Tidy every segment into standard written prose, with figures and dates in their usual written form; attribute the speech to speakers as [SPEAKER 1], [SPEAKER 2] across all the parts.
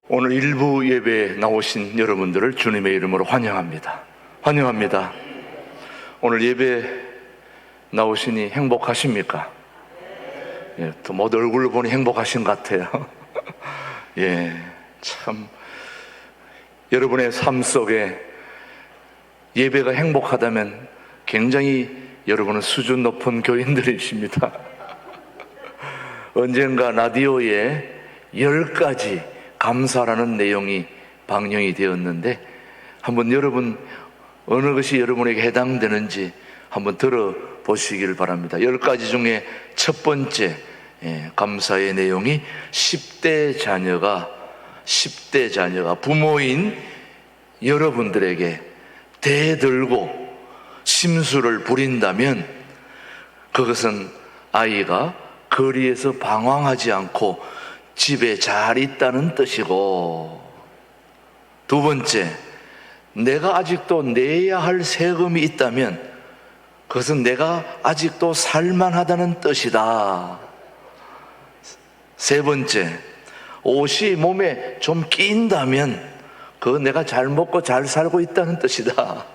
[SPEAKER 1] 오늘 일부 예배에 나오신 여러분들을 주님의 이름으로 환영합니다. 환영합니다. 오늘 예배에 나오시니 행복하십니까? 예, 또 모두 얼굴을 보니 행복하신 것 같아요. 예, 참 여러분의 삶 속에 예배가 행복하다면 굉장히 여러분은 수준 높은 교인들이십니다. 언젠가 라디오에 10가지 감사라는 내용이 방영이 되었는데 한번 여러분 어느 것이 여러분에게 해당되는지 한번 들어보시길 바랍니다. 10가지 중에 첫 번째 감사의 내용이 10대 자녀가 부모인 여러분들에게 대들고 심술을 부린다면 그것은 아이가 거리에서 방황하지 않고 집에 잘 있다는 뜻이고, 두 번째, 내가 아직도 내야 할 세금이 있다면 그것은 내가 아직도 살만하다는 뜻이다. 세 번째, 옷이 몸에 좀 끼인다면 그건 내가 잘 먹고 잘 살고 있다는 뜻이다.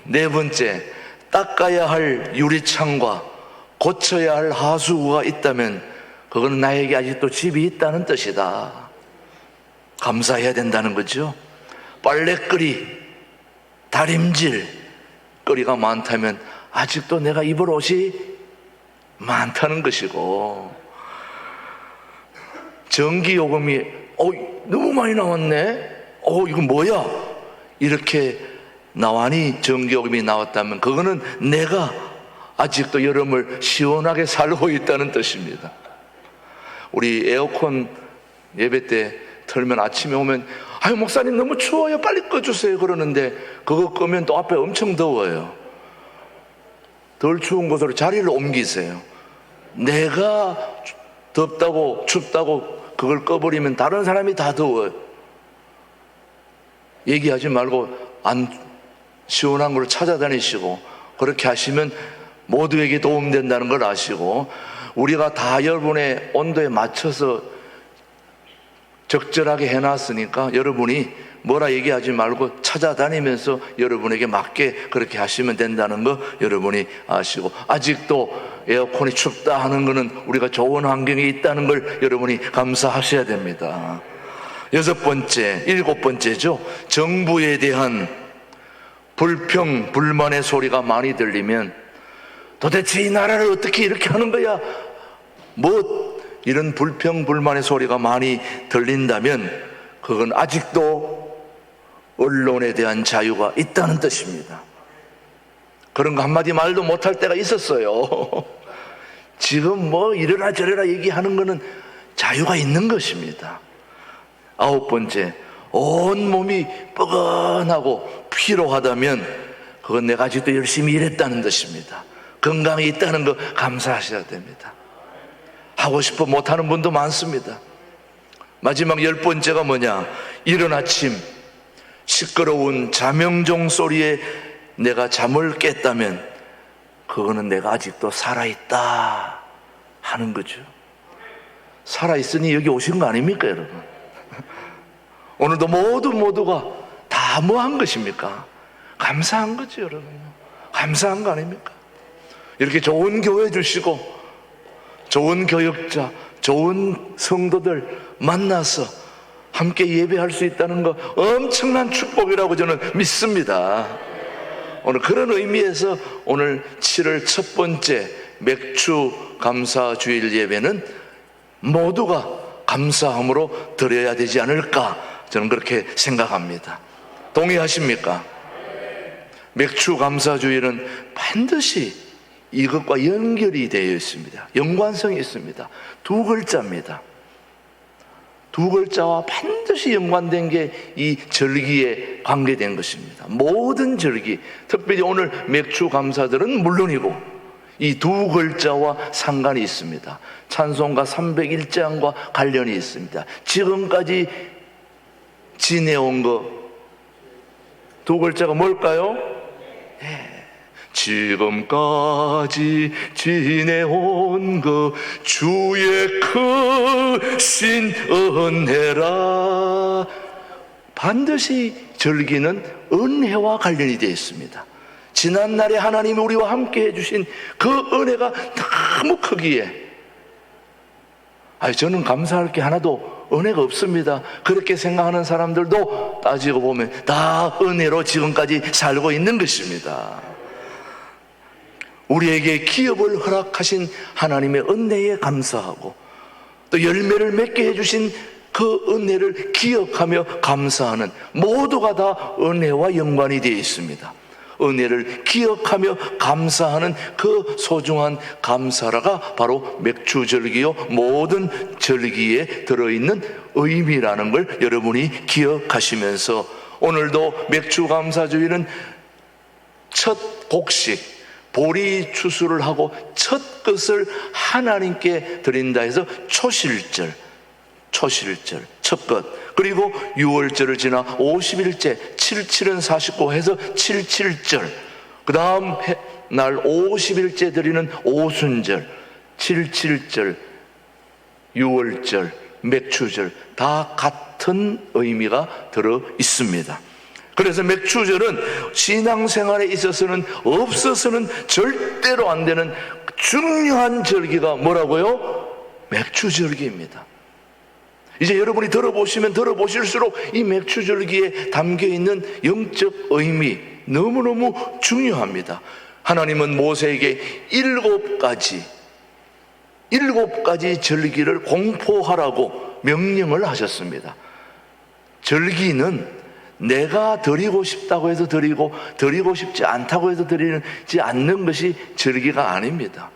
[SPEAKER 1] 네 번째, 닦아야 할 유리창과 고쳐야 할 하수구가 있다면 그건 나에게 아직도 집이 있다는 뜻이다. 감사해야 된다는 거죠. 빨래거리, 다림질 거리가 많다면 아직도 내가 입을 옷이 많다는 것이고, 전기요금이 너무 많이 나왔네, 이거 뭐야, 이렇게 나와니 전기요금이 나왔다면 그거는 내가 아직도 여름을 시원하게 살고 있다는 뜻입니다. 우리 에어컨 예배 때 틀면 아침에 오면 목사님 너무 추워요, 빨리 꺼주세요 그러는데 그거 끄면 또 앞에 엄청 더워요. 덜 추운 곳으로 자리를 옮기세요. 내가 덥다고 춥다고 그걸 꺼버리면 다른 사람이 다 더워요. 얘기하지 말고 안 시원한 걸 찾아다니시고 그렇게 하시면 모두에게 도움된다는 걸 아시고, 우리가 다 여러분의 온도에 맞춰서 적절하게 해놨으니까 여러분이 뭐라 얘기하지 말고 찾아다니면서 여러분에게 맞게 그렇게 하시면 된다는 거 여러분이 아시고, 아직도 에어컨이 춥다 하는 거는 우리가 좋은 환경에 있다는 걸 여러분이 감사하셔야 됩니다. 일곱 번째죠. 정부에 대한 불평, 불만의 소리가 많이 들리면 도대체 이 나라를 어떻게 이렇게 하는 거야? 이런 불평, 불만의 소리가 많이 들린다면 그건 아직도 언론에 대한 자유가 있다는 뜻입니다. 그런 거 한마디 말도 못할 때가 있었어요. 지금 이래라 저래라 얘기하는 거는 자유가 있는 것입니다. 아홉 번째, 온몸이 뻐근하고 피로하다면 그건 내가 아직도 열심히 일했다는 뜻입니다. 건강이 있다는 거 감사하셔야 됩니다. 하고 싶어 못하는 분도 많습니다. 마지막 10번째가 뭐냐? 이른 아침 시끄러운 자명종 소리에 내가 잠을 깼다면 그거는 내가 아직도 살아있다 하는 거죠. 살아있으니 여기 오신 거 아닙니까 여러분? 오늘도 모두가 다 뭐 한 것입니까? 감사한 거죠 여러분. 감사한 거 아닙니까? 이렇게 좋은 교회 주시고 좋은 교역자, 좋은 성도들 만나서 함께 예배할 수 있다는 거 엄청난 축복이라고 저는 믿습니다. 오늘 그런 의미에서 오늘 7월 첫 번째 맥주 감사 주일 예배는 모두가 감사함으로 드려야 되지 않을까, 저는 그렇게 생각합니다. 동의하십니까? 맥주 감사 주일은 반드시 이것과 연결이 되어 있습니다. 연관성이 있습니다. 두 글자입니다. 두 글자와 반드시 연관된 게 이 절기에 관계된 것입니다. 모든 절기, 특별히 오늘 맥주 감사들은 물론이고 이 두 글자와 상관이 있습니다. 찬송가 301장과 관련이 있습니다. 지금까지 지내온 거 두 글자가 뭘까요? 지금까지 지내온 그 주의 크신 은혜라. 반드시 절기는 은혜와 관련이 되어 있습니다. 지난날에 하나님이 우리와 함께 해주신 그 은혜가 너무 크기에 저는 감사할 게 하나도 은혜가 없습니다. 그렇게 생각하는 사람들도 따지고 보면 다 은혜로 지금까지 살고 있는 것입니다. 우리에게 기업을 허락하신 하나님의 은혜에 감사하고 또 열매를 맺게 해주신 그 은혜를 기억하며 감사하는 모두가 다 은혜와 연관이 되어 있습니다. 은혜를 기억하며 감사하는 그 소중한 감사라가 바로 맥주절기요 모든 절기에 들어있는 의미라는 걸 여러분이 기억하시면서 오늘도 맥주감사주일은 첫 곡식 보리 추수를 하고 첫 것을 하나님께 드린다 해서 초실절 첫 것, 그리고 6월절을 지나 50일째 77은 49 해서 77절, 그 다음 날 50일째 드리는 오순절, 77절, 6월절, 맥주절 다 같은 의미가 들어 있습니다. 그래서 맥주절은 신앙생활에 있어서는 없어서는 절대로 안 되는 중요한 절기가 뭐라고요? 맥주절기입니다. 이제 여러분이 들어보시면 들어보실수록 이 맥주절기에 담겨있는 영적 의미 너무너무 중요합니다. 하나님은 모세에게 7가지 절기를 공포하라고 명령을 하셨습니다. 절기는 내가 드리고 싶다고 해서 드리고 드리고 싶지 않다고 해서 드리지 않는 것이 절기가 아닙니다.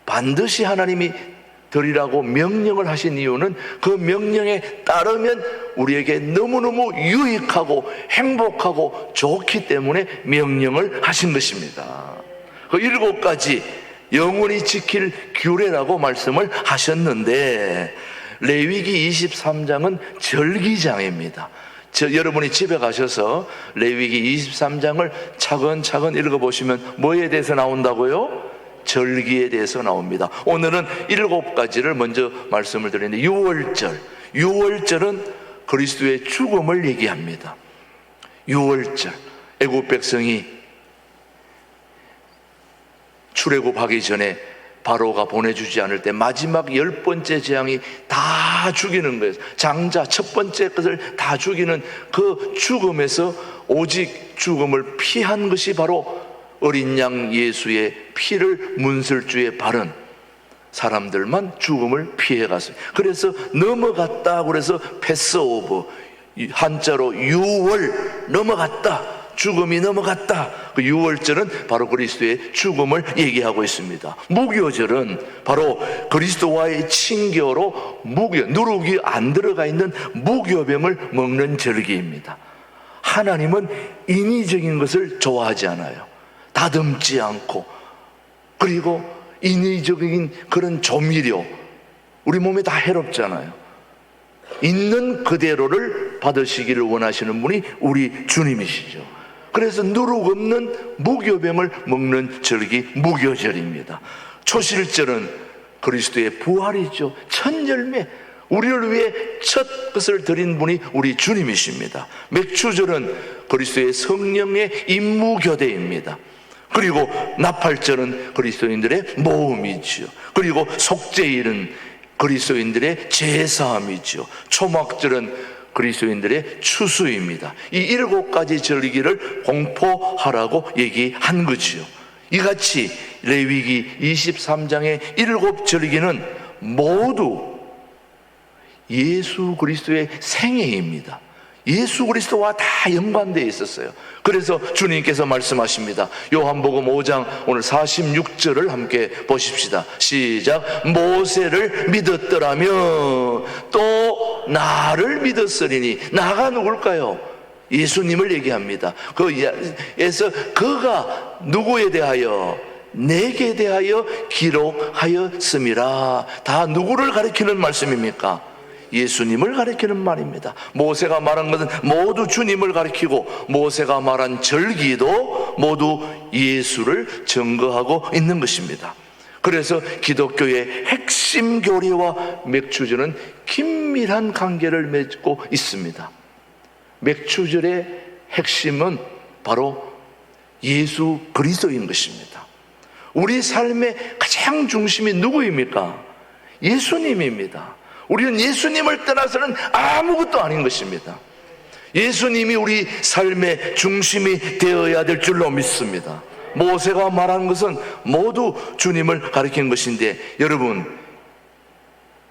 [SPEAKER 1] 반드시 하나님이 드리라고 명령을 하신 이유는 그 명령에 따르면 우리에게 너무너무 유익하고 행복하고 좋기 때문에 명령을 하신 것입니다. 그 7가지 영원히 지킬 규례라고 말씀을 하셨는데 레위기 23장은 절기장입니다. 여러분이 집에 가셔서 레위기 23장을 차근차근 읽어보시면 뭐에 대해서 나온다고요? 절기에 대해서 나옵니다. 오늘은 7가지를 먼저 말씀을 드리는데 6월절은 그리스도의 죽음을 얘기합니다. 6월절 애굽 백성이 출애굽하기 전에 바로가 보내주지 않을 때 마지막 10번째 재앙이 다 죽이는 거예요. 장자 첫 번째 것을 다 죽이는 그 죽음에서 오직 죽음을 피한 것이 바로 어린 양 예수의 피를 문설주에 바른 사람들만 죽음을 피해갔어요. 그래서 넘어갔다 그래서 패스오버, 한자로 6월 넘어갔다, 죽음이 넘어갔다. 그 6월절은 바로 그리스도의 죽음을 얘기하고 있습니다. 무교절은 바로 그리스도와의 친교로 누룩이 안 들어가 있는 무교병을 먹는 절기입니다. 하나님은 인위적인 것을 좋아하지 않아요. 다듬지 않고, 그리고 인위적인 그런 조미료, 우리 몸에 다 해롭잖아요. 있는 그대로를 받으시기를 원하시는 분이 우리 주님이시죠. 그래서 누룩 없는 무교병을 먹는 절기 무교절입니다. 초실절은 그리스도의 부활이죠. 첫 열매, 우리를 위해 첫 것을 드린 분이 우리 주님이십니다. 맥주절은 그리스도의 성령의 임무교대입니다. 그리고 나팔절은 그리스도인들의 모험이죠. 그리고 속죄일은 그리스도인들의 제사함이죠. 초막절은 그리스도인들의 추수입니다. 이 7가지 절기를 공포하라고 얘기한 거지요. 이같이 레위기 23장의 7절기는 모두 예수 그리스도의 생애입니다. 예수 그리스도와 다 연관되어 있었어요. 그래서 주님께서 말씀하십니다. 요한복음 5장 오늘 46절을 함께 보십시다. 시작. 모세를 믿었더라면 또 나를 믿었으리니. 나가 누굴까요? 예수님을 얘기합니다. 그래서 그가 누구에 대하여? 내게 대하여 기록하였음이라. 다 누구를 가리키는 말씀입니까? 예수님을 가리키는 말입니다. 모세가 말한 것은 모두 주님을 가리키고, 모세가 말한 절기도 모두 예수를 증거하고 있는 것입니다. 그래서 기독교의 핵심 교리와 맥주절은 긴밀한 관계를 맺고 있습니다. 맥주절의 핵심은 바로 예수 그리스도인 것입니다. 우리 삶의 가장 중심이 누구입니까? 예수님입니다. 우리는 예수님을 떠나서는 아무것도 아닌 것입니다. 예수님이 우리 삶의 중심이 되어야 될 줄로 믿습니다. 모세가 말한 것은 모두 주님을 가리킨 것인데, 여러분,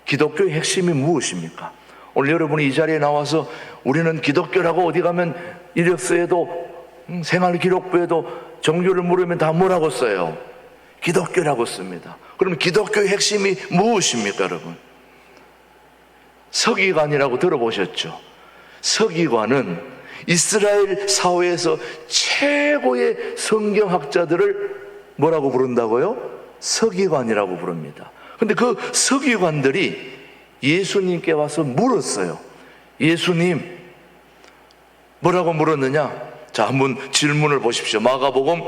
[SPEAKER 1] 기독교의 핵심이 무엇입니까? 오늘 여러분이 이 자리에 나와서 우리는 기독교라고 어디 가면 이력서에도 생활기록부에도 종교를 물으면 다 뭐라고 써요? 기독교라고 씁니다. 그럼 기독교의 핵심이 무엇입니까, 여러분? 서기관이라고 들어보셨죠? 서기관은 이스라엘 사회에서 최고의 성경학자들을 뭐라고 부른다고요? 서기관이라고 부릅니다. 근데 그 서기관들이 예수님께 와서 물었어요. 예수님, 뭐라고 물었느냐? 자, 한번 질문을 보십시오. 마가복음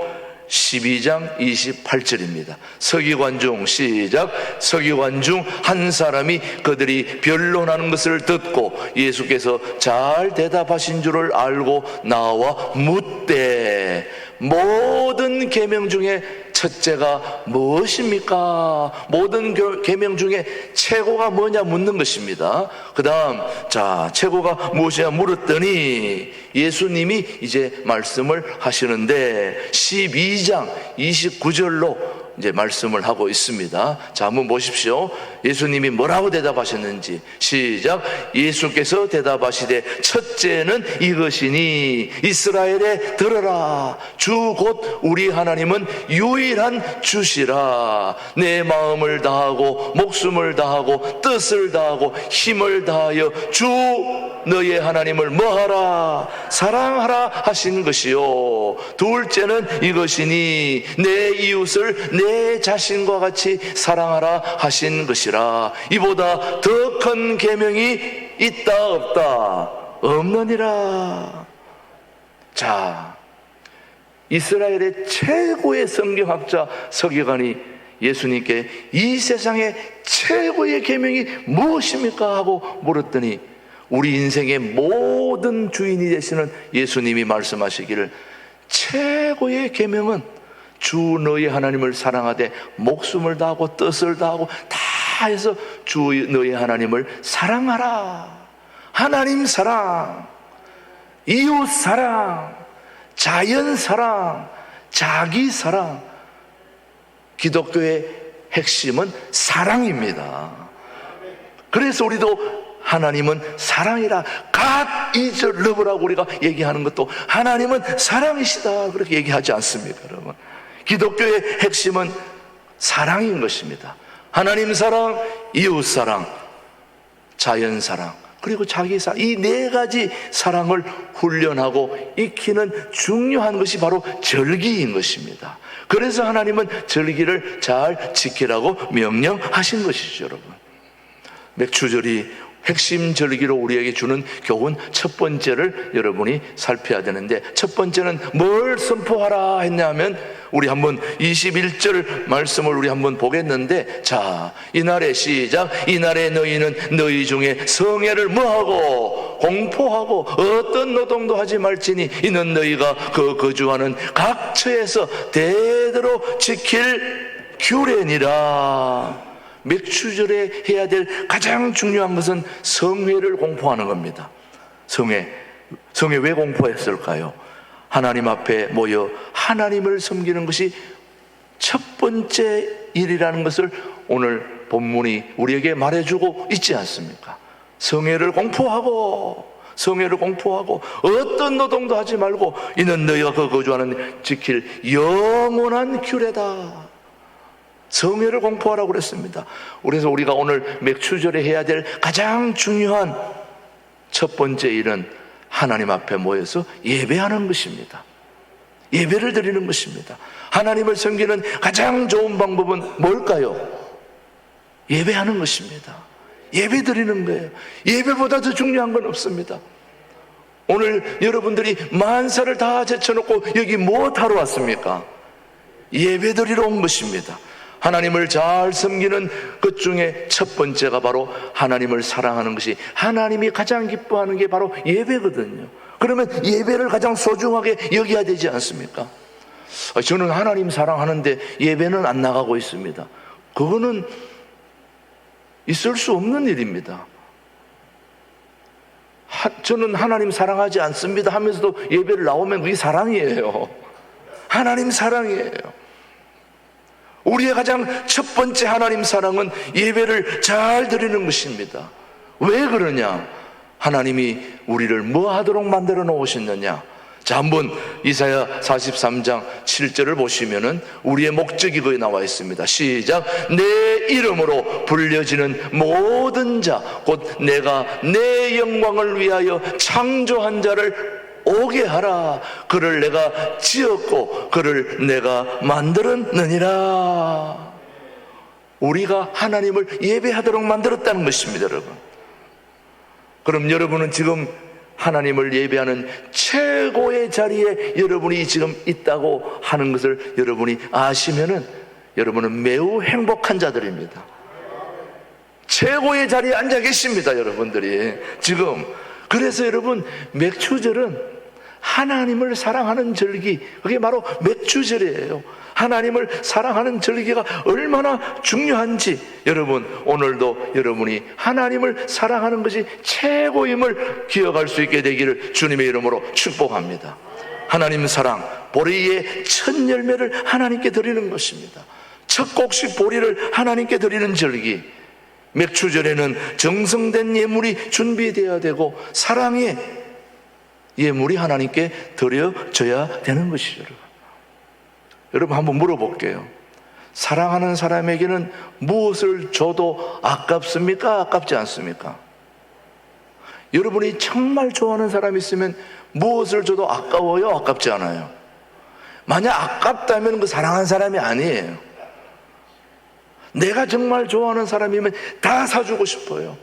[SPEAKER 1] 12장 28절입니다. 서기관 중, 시작. 서기관 중 한 사람이 그들이 변론하는 것을 듣고 예수께서 잘 대답하신 줄을 알고 나와 묻되, 모든 계명 중에 첫째가 무엇입니까? 모든 계명 중에 최고가 뭐냐 묻는 것입니다. 그 다음, 자, 최고가 무엇이냐 물었더니 예수님이 이제 말씀을 하시는데 12장 29절로 이제 말씀을 하고 있습니다. 자, 한번 보십시오. 예수님이 뭐라고 대답하셨는지. 시작. 예수께서 대답하시되 첫째는 이것이니 이스라엘에 들어라. 주 곧 우리 하나님은 유일한 주시라. 내 마음을 다하고 목숨을 다하고 뜻을 다하고 힘을 다하여 주 너의 하나님을 뭐하라? 사랑하라 하신 것이요. 둘째는 이것이니 내 이웃을 내 자신과 같이 사랑하라 하신 것이라. 이보다 더 큰 계명이 있다 없다? 없느니라. 자, 이스라엘의 최고의 성경학자 서기관이 예수님께 이 세상의 최고의 계명이 무엇입니까? 하고 물었더니 우리 인생의 모든 주인이 되시는 예수님이 말씀하시기를 최고의 계명은 주 너희 하나님을 사랑하되 목숨을 다하고 뜻을 다하고 다 해서 주 너희 하나님을 사랑하라. 하나님 사랑, 이웃 사랑, 자연 사랑, 자기 사랑. 기독교의 핵심은 사랑입니다. 그래서 우리도 하나님은 사랑이라, God is love라고 우리가 얘기하는 것도 하나님은 사랑이시다 그렇게 얘기하지 않습니까, 여러분? 기독교의 핵심은 사랑인 것입니다. 하나님 사랑, 이웃 사랑, 자연 사랑, 그리고 자기 사랑, 이 네 가지 사랑을 훈련하고 익히는 중요한 것이 바로 절기인 것입니다. 그래서 하나님은 절기를 잘 지키라고 명령하신 것이죠, 여러분. 맥주절이 핵심 절기로 우리에게 주는 교훈 첫 번째를 여러분이 살펴야 되는데, 첫 번째는 뭘 선포하라 했냐면, 우리 한번 21절 말씀을 우리 한번 보겠는데, 자, 이날에 시작. 이날에 너희는 너희 중에 성회를 뭐하고 공포하고 어떤 노동도 하지 말지니 이는 너희가 그 거주하는 각 처에서 대대로 지킬 규례니라. 맥주절에 해야 될 가장 중요한 것은 성회를 공포하는 겁니다. 성회 왜 공포했을까요? 하나님 앞에 모여 하나님을 섬기는 것이 첫 번째 일이라는 것을 오늘 본문이 우리에게 말해주고 있지 않습니까? 성회를 공포하고 어떤 노동도 하지 말고 이는 너희가 그 거주하는 지킬 영원한 규례다. 성회를 공포하라고 그랬습니다. 그래서 우리가 오늘 맥주절에 해야 될 가장 중요한 첫 번째 일은 하나님 앞에 모여서 예배하는 것입니다. 예배를 드리는 것입니다. 하나님을 섬기는 가장 좋은 방법은 뭘까요? 예배하는 것입니다. 예배 드리는 거예요. 예배보다 더 중요한 건 없습니다. 오늘 여러분들이 만사를 다 제쳐놓고 여기 무엇하러 왔습니까? 예배 드리러 온 것입니다. 하나님을 잘 섬기는 것 중에 첫 번째가 바로 하나님을 사랑하는 것이, 하나님이 가장 기뻐하는 게 바로 예배거든요. 그러면 예배를 가장 소중하게 여겨야 되지 않습니까? 저는 하나님 사랑하는데 예배는 안 나가고 있습니다. 그거는 있을 수 없는 일입니다. 저는 하나님 사랑하지 않습니다 하면서도 예배를 나오면 그게 사랑이에요. 하나님 사랑이에요. 우리의 가장 첫 번째 하나님 사랑은 예배를 잘 드리는 것입니다. 왜 그러냐? 하나님이 우리를 뭐 하도록 만들어 놓으셨느냐? 자, 한번 이사야 43장 7절을 보시면은 우리의 목적이 거기 나와 있습니다. 시작. 내 이름으로 불려지는 모든 자, 곧 내가 내 영광을 위하여 창조한 자를 오게 하라. 그를 내가 지었고 그를 내가 만들었느니라. 우리가 하나님을 예배하도록 만들었다는 것입니다, 여러분. 그럼 여러분은 지금 하나님을 예배하는 최고의 자리에 여러분이 지금 있다고 하는 것을 여러분이 아시면은 여러분은 매우 행복한 자들입니다. 최고의 자리에 앉아 계십니다, 여러분들이 지금. 그래서 여러분, 맥추절은 하나님을 사랑하는 절기, 그게 바로 맥추절이에요. 하나님을 사랑하는 절기가 얼마나 중요한지 여러분, 오늘도 여러분이 하나님을 사랑하는 것이 최고임을 기억할 수 있게 되기를 주님의 이름으로 축복합니다. 하나님 사랑, 보리의 첫 열매를 하나님께 드리는 것입니다. 첫 곡식 보리를 하나님께 드리는 절기, 맥추절에는 정성된 예물이 준비되어야 되고 사랑의 예물이 하나님께 드려져야 되는 것이죠. 여러분, 한번 물어볼게요. 사랑하는 사람에게는 무엇을 줘도 아깝습니까? 아깝지 않습니까? 여러분이 정말 좋아하는 사람이 있으면 무엇을 줘도 아까워요? 아깝지 않아요? 만약 아깝다면 그 사랑하는 사람이 아니에요. 내가 정말 좋아하는 사람이면 다 사주고 싶어요.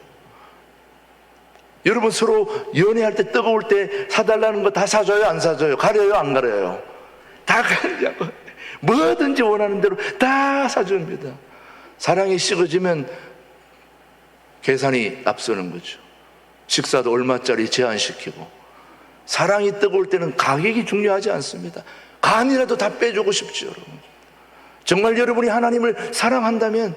[SPEAKER 1] 여러분, 서로 연애할 때 뜨거울 때 사달라는 거 다 사줘요? 안 사줘요? 가려요? 안 가려요? 다 가려고. 뭐든지 원하는 대로 다 사줍니다. 사랑이 식어지면 계산이 앞서는 거죠. 식사도 얼마짜리 제한시키고. 사랑이 뜨거울 때는 가격이 중요하지 않습니다. 간이라도 다 빼주고 싶죠, 여러분. 정말 여러분이 하나님을 사랑한다면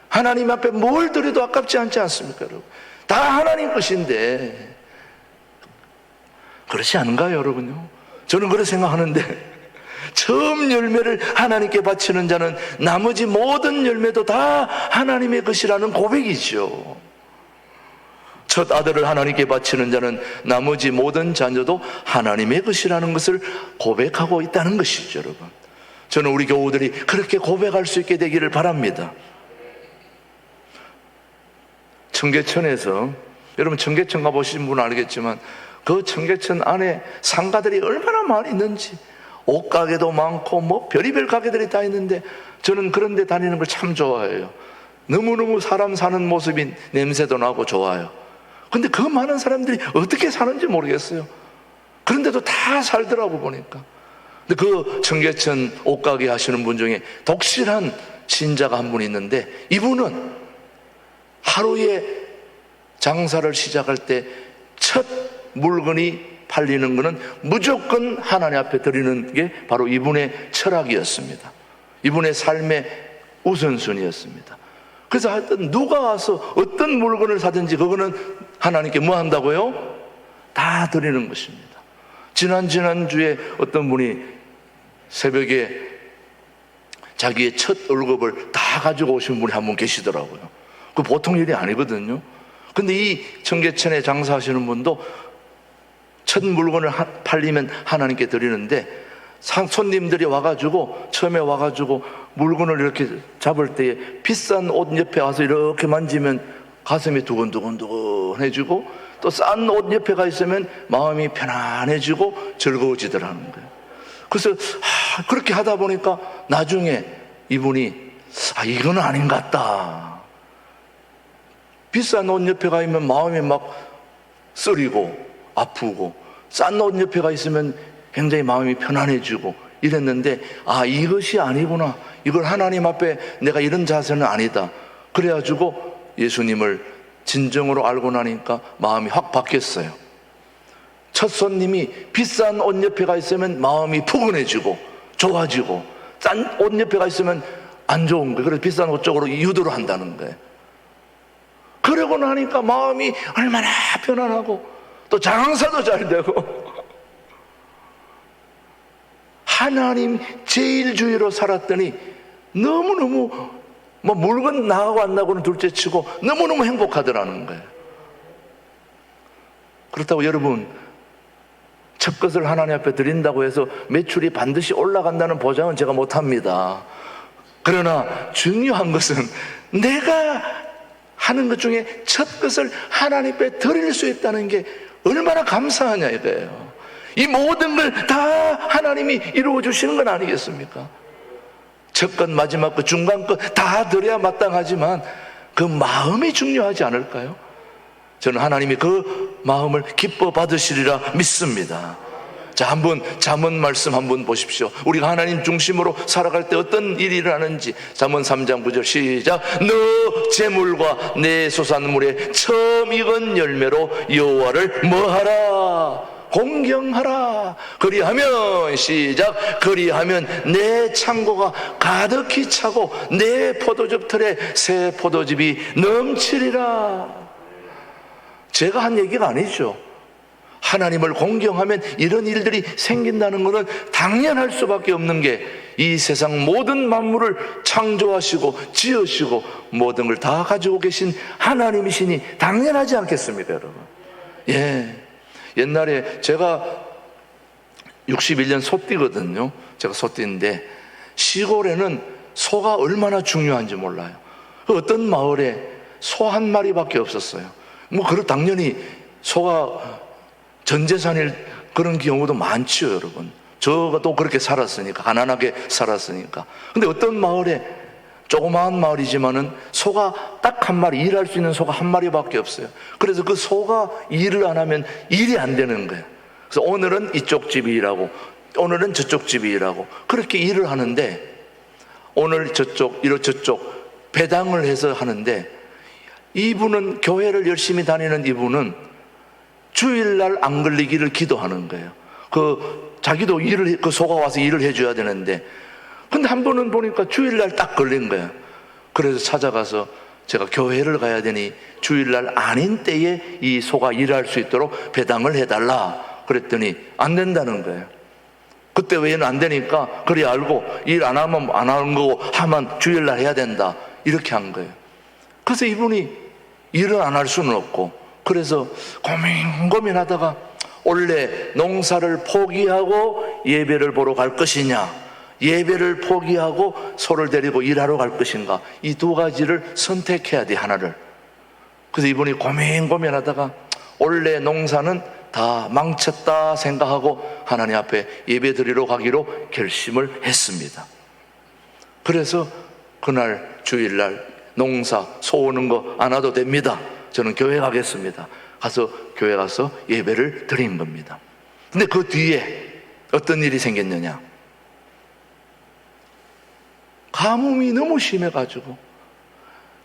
[SPEAKER 1] 하나님 앞에 뭘 드려도 아깝지 않지 않습니까, 여러분? 다 하나님 것인데. 그렇지 않은가요, 여러분요? 저는 그렇게 생각하는데, 처음 열매를 하나님께 바치는 자는 나머지 모든 열매도 다 하나님의 것이라는 고백이죠. 첫 아들을 하나님께 바치는 자는 나머지 모든 자녀도 하나님의 것이라는 것을 고백하고 있다는 것이죠, 여러분. 저는 우리 교우들이 그렇게 고백할 수 있게 되기를 바랍니다. 청계천에서, 여러분 청계천 가보신 분은 알겠지만 그 청계천 안에 상가들이 얼마나 많이 있는지, 옷가게도 많고 뭐 별의별 가게들이 다 있는데 저는 그런 데 다니는 걸 참 좋아해요. 너무너무 사람 사는 모습이 냄새도 나고 좋아요. 근데 그 많은 사람들이 어떻게 사는지 모르겠어요. 그런데도 다 살더라고 보니까. 근데 그 청계천 옷가게 하시는 분 중에 독실한 신자가 한 분 있는데, 이분은 하루에 장사를 시작할 때 첫 물건이 팔리는 것은 무조건 하나님 앞에 드리는 게 바로 이분의 철학이었습니다. 이분의 삶의 우선순위였습니다. 그래서 하여튼 누가 와서 어떤 물건을 사든지 그거는 하나님께 뭐 한다고요? 다 드리는 것입니다. 지난주에 어떤 분이 새벽에 자기의 첫 월급을 다 가지고 오신 분이 한 분 계시더라고요. 그 보통 일이 아니거든요. 근데 이 청계천에 장사하시는 분도 첫 물건을 팔리면 하나님께 드리는데, 손님들이 와가지고 처음에 와가지고 물건을 이렇게 잡을 때 비싼 옷 옆에 와서 이렇게 만지면 가슴이 두근두근해지고, 또 싼 옷 옆에 가 있으면 마음이 편안해지고 즐거워지더라는 거예요. 그래서 그렇게 하다 보니까 나중에 이분이 이건 아닌 것 같다. 비싼 옷 옆에 가 있으면 마음이 막 쓰리고 아프고, 싼 옷 옆에 가 있으면 굉장히 마음이 편안해지고 이랬는데, 아, 이것이 아니구나, 이걸 하나님 앞에 내가 이런 자세는 아니다. 그래가지고 예수님을 진정으로 알고 나니까 마음이 확 바뀌었어요. 첫 손님이 비싼 옷 옆에 가 있으면 마음이 푸근해지고 좋아지고, 싼 옷 옆에 가 있으면 안 좋은 거예요. 그래서 비싼 옷 쪽으로 유도를 한다는 거예요. 그러고 나니까 마음이 얼마나 편안하고 또 장사도 잘 되고, 하나님 제일주의로 살았더니 너무너무 물건 나가고 안 나고는 둘째치고 너무너무 행복하더라는 거예요. 그렇다고 여러분, 첫 것을 하나님 앞에 드린다고 해서 매출이 반드시 올라간다는 보장은 제가 못합니다. 그러나 중요한 것은 내가 하는 것 중에 첫 것을 하나님 앞에 드릴 수 있다는 게 얼마나 감사하냐 이거예요. 이 모든 걸 다 하나님이 이루어 주시는 건 아니겠습니까? 첫 것, 마지막 것, 중간 것 다 드려야 마땅하지만 그 마음이 중요하지 않을까요? 저는 하나님이 그 마음을 기뻐 받으시리라 믿습니다. 자, 한번 잠언 말씀 한번 보십시오. 우리가 하나님 중심으로 살아갈 때 어떤 일이 일어나는지. 잠언 3장 9절 시작. 너 재물과 내 소산물에 처음 익은 열매로 여호와를 뭐하라? 공경하라. 그리하면 시작. 그리하면 내 창고가 가득히 차고 내 포도즙 틀에 새 포도즙이 넘치리라. 제가 한 얘기가 아니죠. 하나님을 공경하면 이런 일들이 생긴다는 것은 당연할 수밖에 없는 게, 이 세상 모든 만물을 창조하시고 지으시고 모든 걸 다 가지고 계신 하나님이시니 당연하지 않겠습니까, 여러분? 예. 옛날에 제가 61년 소띠거든요. 제가 소띠인데 시골에는 소가 얼마나 중요한지 몰라요. 어떤 마을에 소 한 마리밖에 없었어요. 당연히 소가 전 재산일 그런 경우도 많죠, 여러분. 저가 또 그렇게 살았으니까, 가난하게 살았으니까. 근데 어떤 마을에, 조그마한 마을이지만은 소가 딱 한 마리, 일할 수 있는 소가 한 마리밖에 없어요. 그래서 그 소가 일을 안 하면 일이 안 되는 거예요. 그래서 오늘은 이쪽 집이 일하고 오늘은 저쪽 집이 일하고 그렇게 일을 하는데, 오늘 저쪽, 저쪽 배당을 해서 하는데, 이분은 교회를 열심히 다니는 이분은 주일날 안 걸리기를 기도하는 거예요. 자기도 그 소가 와서 일을 해줘야 되는데, 근데 한 번은 보니까 주일날 딱 걸린 거예요. 그래서 찾아가서 제가 교회를 가야 되니 주일날 아닌 때에 이 소가 일할 수 있도록 배당을 해달라 그랬더니 안 된다는 거예요. 그때 외에는 안 되니까, 그래 알고 일 안 하면 안 하는 거고 하면 주일날 해야 된다 이렇게 한 거예요. 그래서 이분이 일을 안 할 수는 없고, 그래서 고민하다가 원래 농사를 포기하고 예배를 보러 갈 것이냐, 예배를 포기하고 소를 데리고 일하러 갈 것인가, 이 두 가지를 선택해야 돼, 하나를. 그래서 이분이 고민하다가 원래 농사는 다 망쳤다 생각하고 하나님 앞에 예배 드리러 가기로 결심을 했습니다. 그래서 그날 주일날 농사 소 오는 거 안 와도 됩니다. 저는 교회 가겠습니다. 교회 가서 예배를 드린 겁니다. 근데 그 뒤에 어떤 일이 생겼느냐, 가뭄이 너무 심해가지고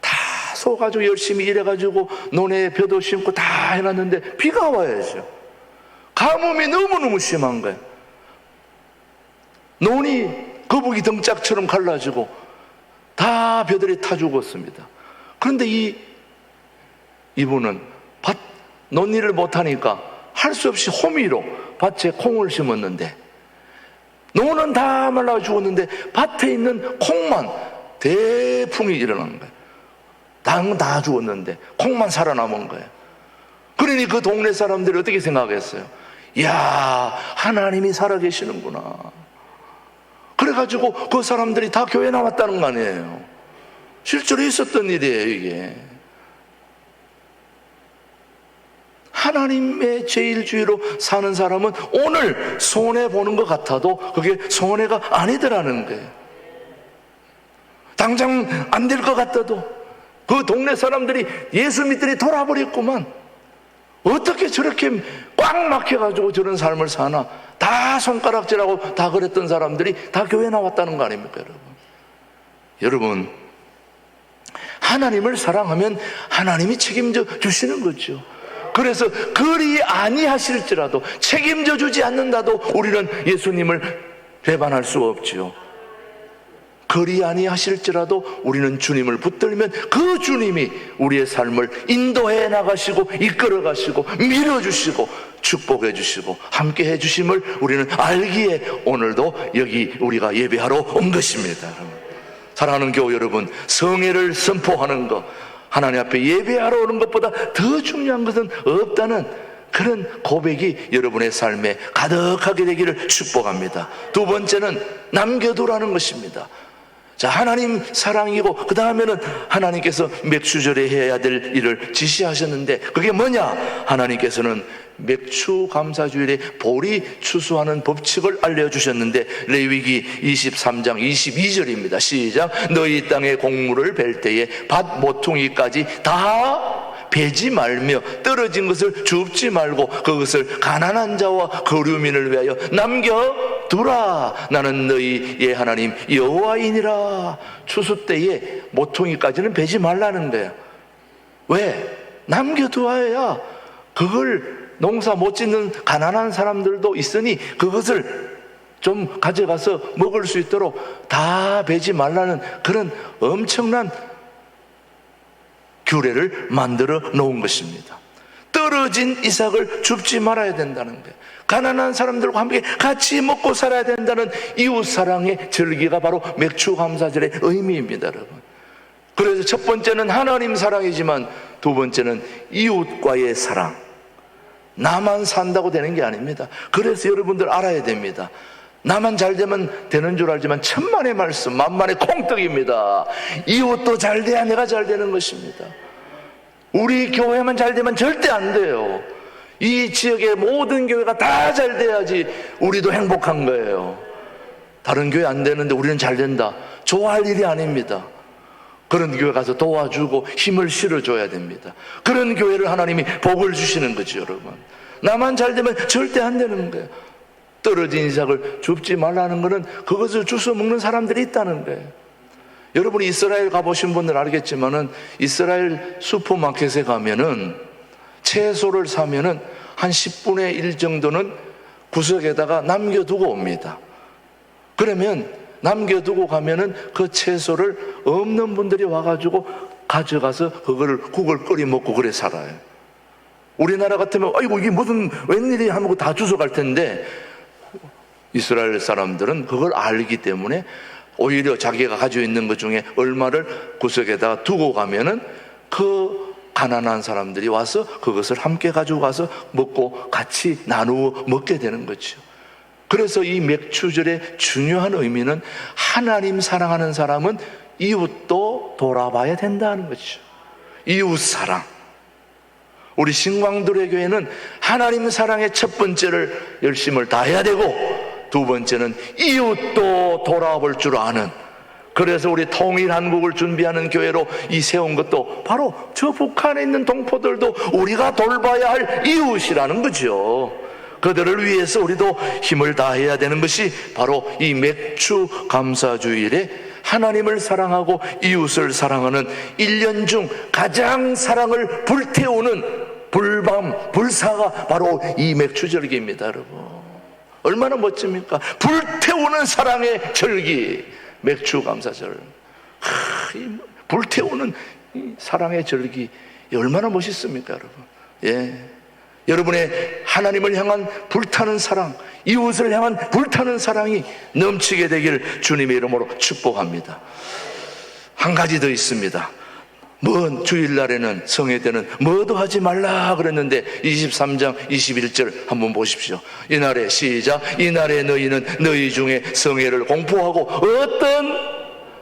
[SPEAKER 1] 다 소 가지고 열심히 일해가지고 논에 벼도 심고 다 해놨는데 비가 와야죠. 가뭄이 너무너무 심한 거예요. 논이 거북이 등짝처럼 갈라지고 다 벼들이 타 죽었습니다. 그런데 이분은 논일을 못하니까 할 수 없이 호미로 밭에 콩을 심었는데, 논은 다 말라 죽었는데 밭에 있는 콩만 대풍이 일어나는 거예요. 땅은 다 죽었는데 콩만 살아남은 거예요. 그러니 그 동네 사람들이 어떻게 생각했어요? 이야, 하나님이 살아계시는구나. 그래가지고 그 사람들이 다 교회 나왔다는 거 아니에요. 실제로 있었던 일이에요, 이게. 하나님의 제일주의로 사는 사람은 오늘 손해보는 것 같아도 그게 손해가 아니더라는 거예요. 당장 안 될 것 같아도 그 동네 사람들이 예수 믿더니 돌아버렸구만. 어떻게 저렇게 꽉 막혀가지고 저런 삶을 사나. 다 손가락질하고 다 그랬던 사람들이 다 교회 나왔다는 거 아닙니까, 여러분? 여러분, 하나님을 사랑하면 하나님이 책임져 주시는 거죠. 그래서 그리 아니하실지라도, 책임져 주지 않는다도 우리는 예수님을 배반할 수 없지요. 그리 아니하실지라도 우리는 주님을 붙들면 그 주님이 우리의 삶을 인도해 나가시고 이끌어 가시고 밀어주시고 축복해 주시고 함께 해 주심을 우리는 알기에 오늘도 여기 우리가 예배하러 온 것입니다. 사랑하는 교회 여러분, 성회를 선포하는 것, 하나님 앞에 예배하러 오는 것보다 더 중요한 것은 없다는 그런 고백이 여러분의 삶에 가득하게 되기를 축복합니다. 두 번째는 남겨두라는 것입니다. 자, 하나님 사랑이고 그 다음에는 하나님께서 맥주절에 해야 될 일을 지시하셨는데 그게 뭐냐? 하나님께서는 맥주 감사주일에 보리 추수하는 법칙을 알려주셨는데 레위기 23장 22절입니다. 시작. 너희 땅의 곡물을 벨 때에 밭 모퉁이까지 다 베지 말며 떨어진 것을 줍지 말고 그것을 가난한 자와 거류민을 위하여 남겨두라. 나는 너희의 하나님 여호와이니라. 추수 때에 모퉁이까지는 베지 말라는 거야. 왜? 남겨두어야 그걸 농사 못 짓는 가난한 사람들도 있으니 그것을 좀 가져가서 먹을 수 있도록 다 베지 말라는 그런 엄청난 규례를 만들어 놓은 것입니다. 떨어진 이삭을 줍지 말아야 된다는 거예요. 가난한 사람들과 함께 같이 먹고 살아야 된다는 이웃사랑의 절기가 바로 맥주감사절의 의미입니다, 여러분. 그래서 첫 번째는 하나님 사랑이지만 두 번째는 이웃과의 사랑. 나만 산다고 되는 게 아닙니다. 그래서 여러분들 알아야 됩니다. 나만 잘 되면 되는 줄 알지만 천만의 말씀, 만만의 콩떡입니다. 이웃도 잘 돼야 내가 잘 되는 것입니다. 우리 교회만 잘 되면 절대 안 돼요. 이 지역의 모든 교회가 다 잘 돼야지 우리도 행복한 거예요. 다른 교회 안 되는데 우리는 잘 된다. 좋아할 일이 아닙니다. 그런 교회 가서 도와주고 힘을 실어줘야 됩니다. 그런 교회를 하나님이 복을 주시는 거죠, 여러분. 나만 잘 되면 절대 안 되는 거예요. 떨어진 이삭을 줍지 말라는 것은 그것을 주워 먹는 사람들이 있다는 거예요. 여러분이 이스라엘 가보신 분들 알겠지만은 이스라엘 슈퍼마켓에 가면은 채소를 사면은 한 10분의 1 정도는 구석에다가 남겨두고 옵니다. 그러면 남겨두고 가면은 그 채소를 없는 분들이 와가지고 가져가서 그거를 국을 끓여 먹고 그래 살아요. 우리나라 같으면 아이고 이게 무슨 웬일이 하고 다 주워갈 텐데 이스라엘 사람들은 그걸 알기 때문에 오히려 자기가 가지고 있는 것 중에 얼마를 구석에다가 두고 가면은 그 가난한 사람들이 와서 그것을 함께 가지고 가서 먹고 같이 나누어 먹게 되는 거죠. 그래서 이 맥주절의 중요한 의미는 하나님 사랑하는 사람은 이웃도 돌아봐야 된다는 거죠. 이웃 사랑. 우리 신광들의 교회는 하나님 사랑의 첫 번째를 열심을 다해야 되고 두 번째는 이웃도 돌아볼 줄 아는, 그래서 우리 통일한국을 준비하는 교회로 이 세운 것도 바로 저 북한에 있는 동포들도 우리가 돌봐야 할 이웃이라는 거죠. 그들을 위해서 우리도 힘을 다해야 되는 것이 바로 이 맥주 감사주일에 하나님을 사랑하고 이웃을 사랑하는 1년 중 가장 사랑을 불태우는 불사가 바로 이 맥주절기입니다, 여러분. 얼마나 멋집니까? 불태우는 사랑의 절기, 맥주 감사절. 이 불태우는 이 사랑의 절기, 얼마나 멋있습니까, 여러분? 예. 여러분의 하나님을 향한 불타는 사랑, 이웃을 향한 불타는 사랑이 넘치게 되길 주님의 이름으로 축복합니다. 한 가지 더 있습니다. 주일날에는 성회 때는 뭐도 하지 말라 그랬는데 23장 21절 한번 보십시오. 이날에 시작. 이날에 너희는 너희 중에 성회를 공포하고 어떤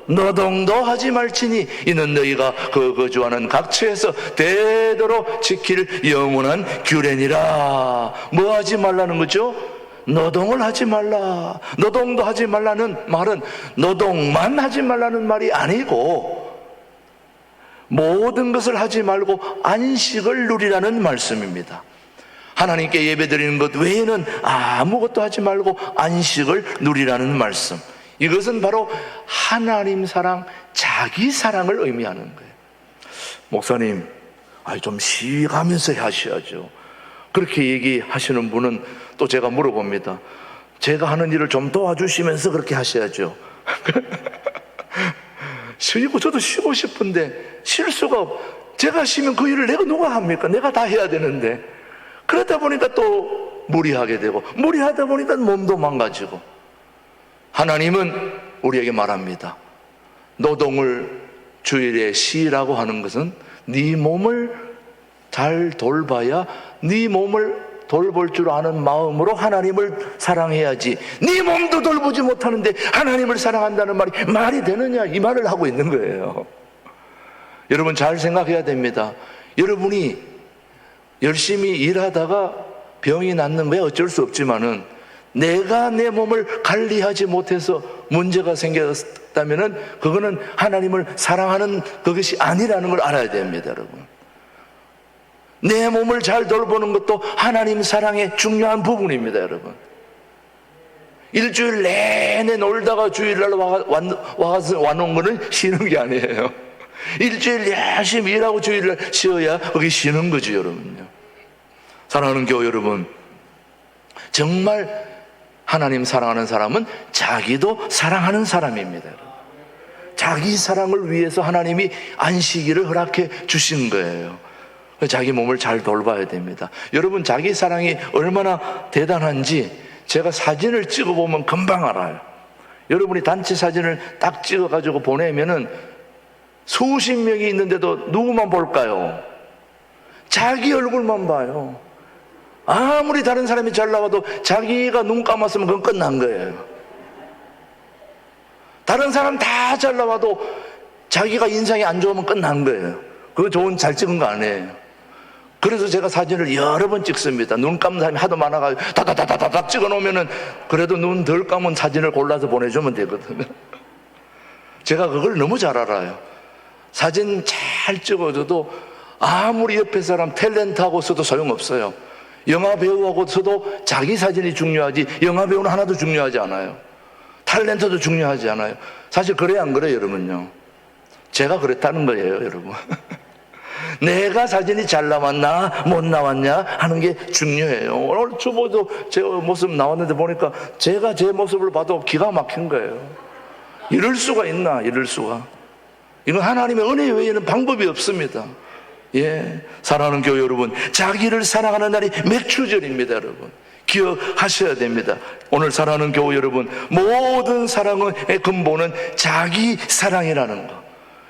[SPEAKER 1] 노동도 하지 말지니 이는 너희가 그 거주하는 각처에서 대대로 지킬 영원한 규례니라. 뭐 하지 말라는 거죠? 노동을 하지 말라. 노동도 하지 말라는 말은 노동만 하지 말라는 말이 아니고 모든 것을 하지 말고 안식을 누리라는 말씀입니다. 하나님께 예배드리는 것 외에는 아무것도 하지 말고 안식을 누리라는 말씀. 이것은 바로 하나님 사랑, 자기 사랑을 의미하는 거예요. 목사님, 좀 쉬가면서 하셔야죠. 그렇게 얘기하시는 분은 또 제가 물어봅니다. 제가 하는 일을 좀 도와주시면서 그렇게 하셔야죠. 쉬고 저도 쉬고 싶은데 쉴 수가 제가 쉬면 그 일을 누가 합니까? 내가 다 해야 되는데. 그러다 보니까 또 무리하게 되고, 무리하다 보니까 몸도 망가지고. 하나님은 우리에게 말합니다. 노동을 주일에 쉬라고 하는 것은 네 몸을 잘 돌봐야 네 몸을 돌볼 줄 아는 마음으로 하나님을 사랑해야지. 네 몸도 돌보지 못하는데 하나님을 사랑한다는 말이 되느냐, 이 말을 하고 있는 거예요. 여러분 잘 생각해야 됩니다. 여러분이 열심히 일하다가 병이 낫는 거야 어쩔 수 없지만은, 내가 내 몸을 관리하지 못해서 문제가 생겼다면은 그거는 하나님을 사랑하는 그것이 아니라는 걸 알아야 됩니다, 여러분. 내 몸을 잘 돌보는 것도 하나님 사랑의 중요한 부분입니다, 여러분. 일주일 내내 놀다가 주일날 와놓은 거는 쉬는 게 아니에요. 일주일 열심히 일하고 주일날 쉬어야 거기 쉬는 거죠, 여러분요. 사랑하는 교회 여러분, 정말 하나님 사랑하는 사람은 자기도 사랑하는 사람입니다. 자기 사랑을 위해서 하나님이 안식일을 허락해 주신 거예요. 자기 몸을 잘 돌봐야 됩니다. 여러분 자기 사랑이 얼마나 대단한지 제가 사진을 찍어보면 금방 알아요. 여러분이 단체 사진을 딱 찍어가지고 보내면은 수십 명이 있는데도 누구만 볼까요? 자기 얼굴만 봐요. 아무리 다른 사람이 잘 나와도 자기가 눈 감았으면 그건 끝난 거예요. 다른 사람 다 잘 나와도 자기가 인상이 안 좋으면 끝난 거예요. 그거 잘 찍은 거 아니에요. 그래서 제가 사진을 여러 번 찍습니다. 눈 감는 사람이 하도 많아가지고 다다다다닥 찍어 놓으면은 그래도 눈 덜 감은 사진을 골라서 보내주면 되거든요. 제가 그걸 너무 잘 알아요. 사진 잘 찍어줘도 아무리 옆에 사람 탤런트하고 써도 소용없어요. 영화 배우하고 써도 자기 사진이 중요하지 영화 배우는 하나도 중요하지 않아요. 탤런트도 중요하지 않아요. 사실 그래야 안 그래요, 여러분요? 제가 그랬다는 거예요, 여러분. 내가 사진이 잘 나왔나 못 나왔냐 하는 게 중요해요. 오늘 주보도 제 모습 나왔는데 보니까 제가 제 모습을 봐도 기가 막힌 거예요. 이럴 수가 있나, 이럴 수가. 이건 하나님의 은혜 외에는 방법이 없습니다. 사랑하는 교회 여러분, 자기를 사랑하는 날이 맥추절입니다, 여러분. 기억하셔야 됩니다. 오늘 사랑하는 교회 여러분, 모든 사랑의 근본은 자기 사랑이라는 거.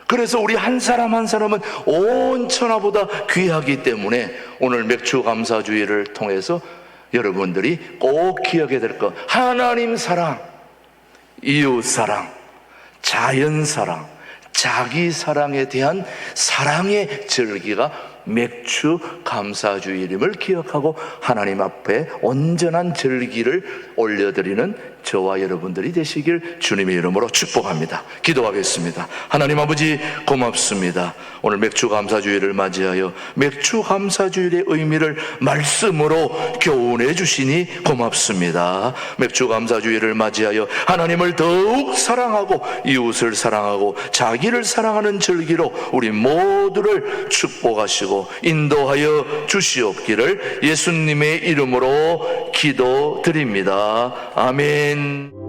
[SPEAKER 1] 그래서 우리 한 사람 한 사람은 온 천하보다 귀하기 때문에 오늘 맥추감사주의를 통해서 여러분들이 꼭 기억해야 될 것, 하나님 사랑, 이웃 사랑, 자연 사랑, 자기 사랑에 대한 사랑의 절기가 맥추 감사주일임을 기억하고 하나님 앞에 온전한 절기를 올려드리는 저와 여러분들이 되시길 주님의 이름으로 축복합니다. 기도하겠습니다. 하나님 아버지 고맙습니다. 오늘 맥추 감사주일을 맞이하여 맥추 감사주일의 의미를 말씀으로 교훈해 주시니 고맙습니다. 맥추 감사주일을 맞이하여 하나님을 더욱 사랑하고 이웃을 사랑하고 자기를 사랑하는 절기로 우리 모두를 축복하시고 인도하여 주시옵기를 예수님의 이름으로 기도드립니다. 아멘.